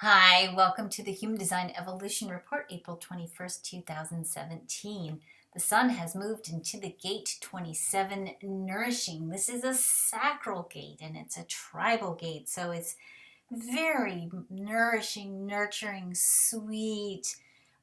Hi, welcome to the Human Design Evolution Report, April 21st, 2017. The sun has moved into the gate 27, nourishing. This is a sacral gate and it's a tribal gate, so it's very nourishing, nurturing, sweet,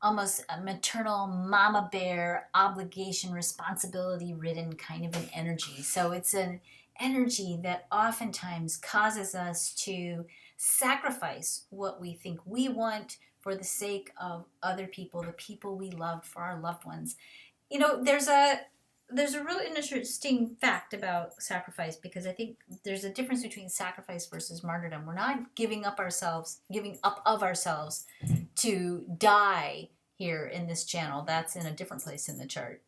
almost a maternal mama bear, obligation, responsibility ridden kind of an energy. So it's an energy that oftentimes causes us to sacrifice what we think we want for the sake of other people, the people we love, for our loved ones. There's a really interesting fact about sacrifice, because I think there's a difference between sacrifice versus martyrdom. We're not giving up of ourselves to die here in this channel. That's in a different place in the chart.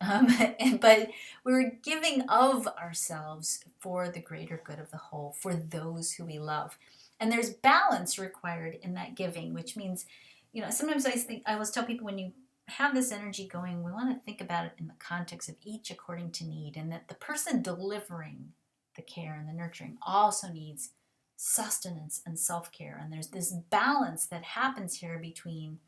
But we're giving of ourselves for the greater good of the whole, for those who we love. And there's balance required in that giving, which means, sometimes I always tell people, when you have this energy going, we want to think about it in the context of each according to need, and that the person delivering the care and the nurturing also needs sustenance and self-care. And there's this balance that happens here between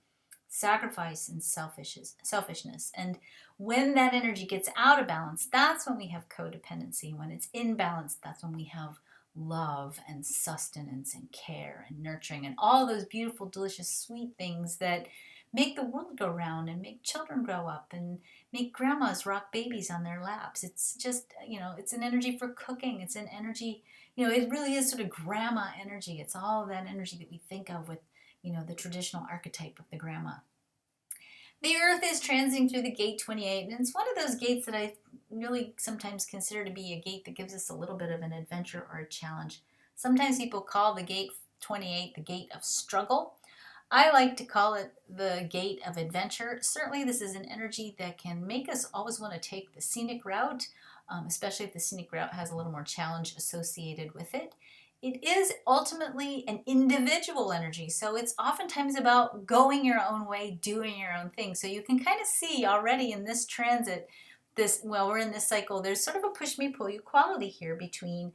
sacrifice and selfishness. And when that energy gets out of balance, that's when we have codependency. When it's in balance, that's when we have love and sustenance and care and nurturing and all those beautiful, delicious, sweet things that make the world go round and make children grow up and make grandmas rock babies on their laps. It's just, it's an energy for cooking. It's an energy, it really is sort of grandma energy. It's all that energy that we think of with, the traditional archetype of the grandma. The Earth is transiting through the gate 28, and it's one of those gates that I really sometimes consider to be a gate that gives us a little bit of an adventure or a challenge. Sometimes people call the gate 28 the gate of struggle. I like to call it the gate of adventure. Certainly this is an energy that can make us always want to take the scenic route, especially if the scenic route has a little more challenge associated with it. It is ultimately an individual energy, so it's oftentimes about going your own way, doing your own thing. So you can kind of see already in this transit, we're in this cycle, there's sort of a push me, pull you quality here between,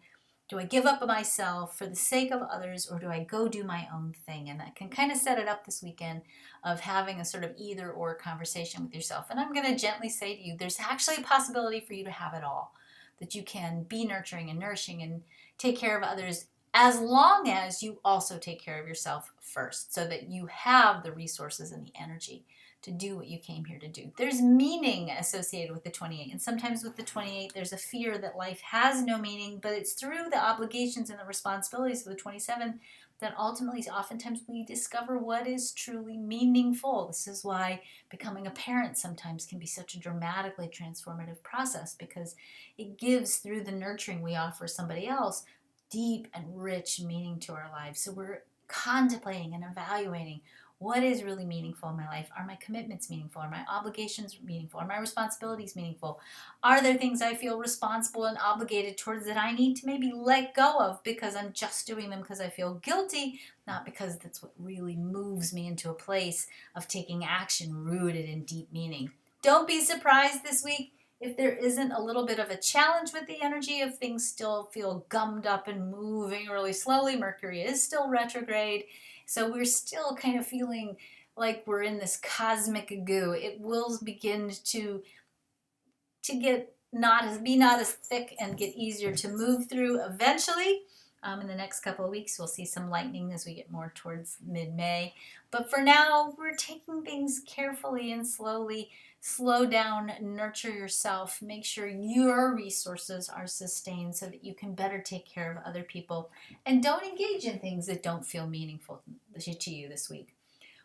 do I give up of myself for the sake of others, or do I go do my own thing? And that can kind of set it up this weekend of having a sort of either or conversation with yourself. And I'm going to gently say to you, there's actually a possibility for you to have it all, that you can be nurturing and nourishing and take care of others, as long as you also take care of yourself first, so that you have the resources and the energy to do what you came here to do. There's meaning associated with the 28, and sometimes with the 28 there's a fear that life has no meaning, but it's through the obligations and the responsibilities of the 27 that ultimately oftentimes we discover what is truly meaningful. This is why becoming a parent sometimes can be such a dramatically transformative process, because it gives, through the nurturing we offer somebody else, deep and rich meaning to our lives. So we're contemplating and evaluating, what is really meaningful in my life? Are my commitments meaningful? Are my obligations meaningful? Are my responsibilities meaningful? Are there things I feel responsible and obligated towards that I need to maybe let go of because I'm just doing them because I feel guilty, not because that's what really moves me into a place of taking action rooted in deep meaning? Don't be surprised this week if there isn't a little bit of a challenge with the energy, if things still feel gummed up and moving really slowly. Mercury is still retrograde, so we're still kind of feeling like we're in this cosmic goo. It will begin to get not as thick and get easier to move through eventually. In the next couple of weeks, we'll see some lightning as we get more towards mid-May. But for now, we're taking things carefully and slowly. Slow down, nurture yourself, make sure your resources are sustained so that you can better take care of other people. And don't engage in things that don't feel meaningful to you this week.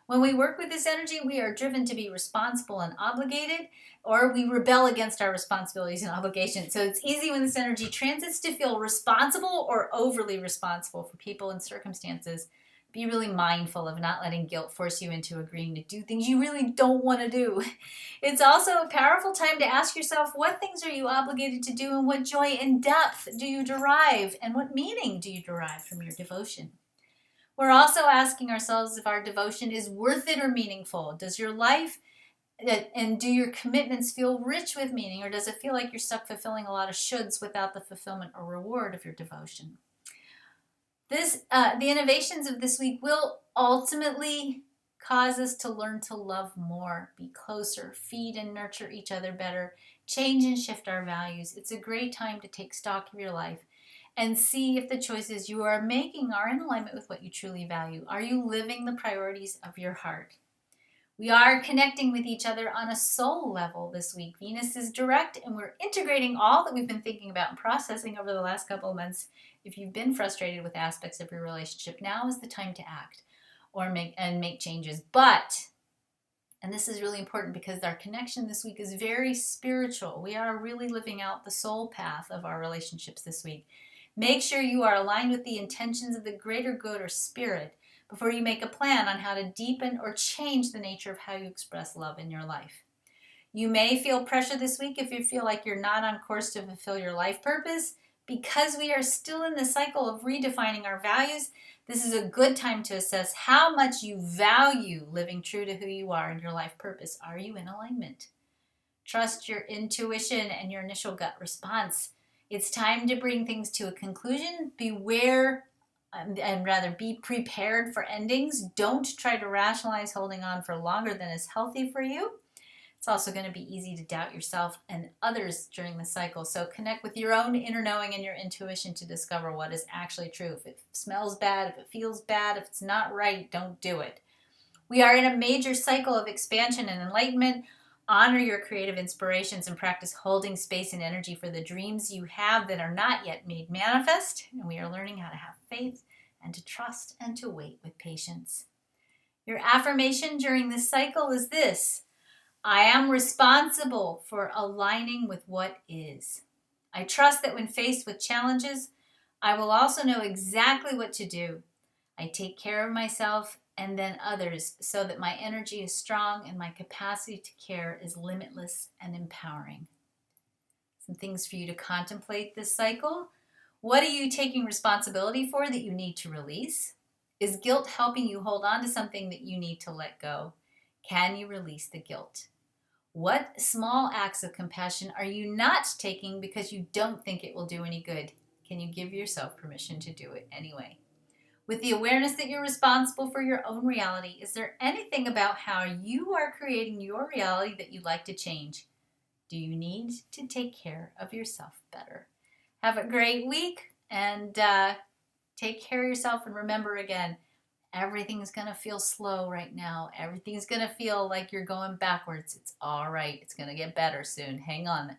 When we work with this energy, we are driven to be responsible and obligated, or we rebel against our responsibilities and obligations. So it's easy when this energy transits to feel responsible or overly responsible for people and circumstances. Be really mindful of not letting guilt force you into agreeing to do things you really don't want to do. It's also a powerful time to ask yourself, what things are you obligated to do, and what joy and depth do you derive, and what meaning do you derive from your devotion? We're also asking ourselves if our devotion is worth it or meaningful. Does your life and do your commitments feel rich with meaning, or does it feel like you're stuck fulfilling a lot of shoulds without the fulfillment or reward of your devotion? The innovations of this week will ultimately cause us to learn to love more, be closer, feed and nurture each other better, change and shift our values. It's a great time to take stock of your life and see if the choices you are making are in alignment with what you truly value. Are you living the priorities of your heart? We are connecting with each other on a soul level this week. Venus is direct, and we're integrating all that we've been thinking about and processing over the last couple of months. If you've been frustrated with aspects of your relationship, now is the time to act or make changes. But, and this is really important because our connection this week is very spiritual. We are really living out the soul path of our relationships this week. Make sure you are aligned with the intentions of the greater good or spirit before you make a plan on how to deepen or change the nature of how you express love in your life. You may feel pressure this week if you feel like you're not on course to fulfill your life purpose. Because we are still in the cycle of redefining our values, this is a good time to assess how much you value living true to who you are and your life purpose. Are you in alignment? Trust your intuition and your initial gut response. It's time to bring things to a conclusion. Beware and rather be prepared for endings. Don't try to rationalize holding on for longer than is healthy for you. It's also going to be easy to doubt yourself and others during the cycle. So connect with your own inner knowing and your intuition to discover what is actually true. If it smells bad, if it feels bad, if it's not right, don't do it. We are in a major cycle of expansion and enlightenment. Honor your creative inspirations and practice holding space and energy for the dreams you have that are not yet made manifest. And we are learning how to have faith and to trust and to wait with patience. Your affirmation during this cycle is this: I am responsible for aligning with what is. I trust that when faced with challenges, I will also know exactly what to do. I take care of myself and then others so that my energy is strong and my capacity to care is limitless and empowering. Some things for you to contemplate this cycle. What are you taking responsibility for that you need to release? Is guilt helping you hold on to something that you need to let go? Can you release the guilt? What small acts of compassion are you not taking because you don't think it will do any good? Can you give yourself permission to do it anyway? With the awareness that you're responsible for your own reality, is there anything about how you are creating your reality that you'd like to change? Do you need to take care of yourself better? Have a great week and take care of yourself. And remember again, everything's going to feel slow right now. Everything's going to feel like you're going backwards. It's all right. It's going to get better soon. Hang on.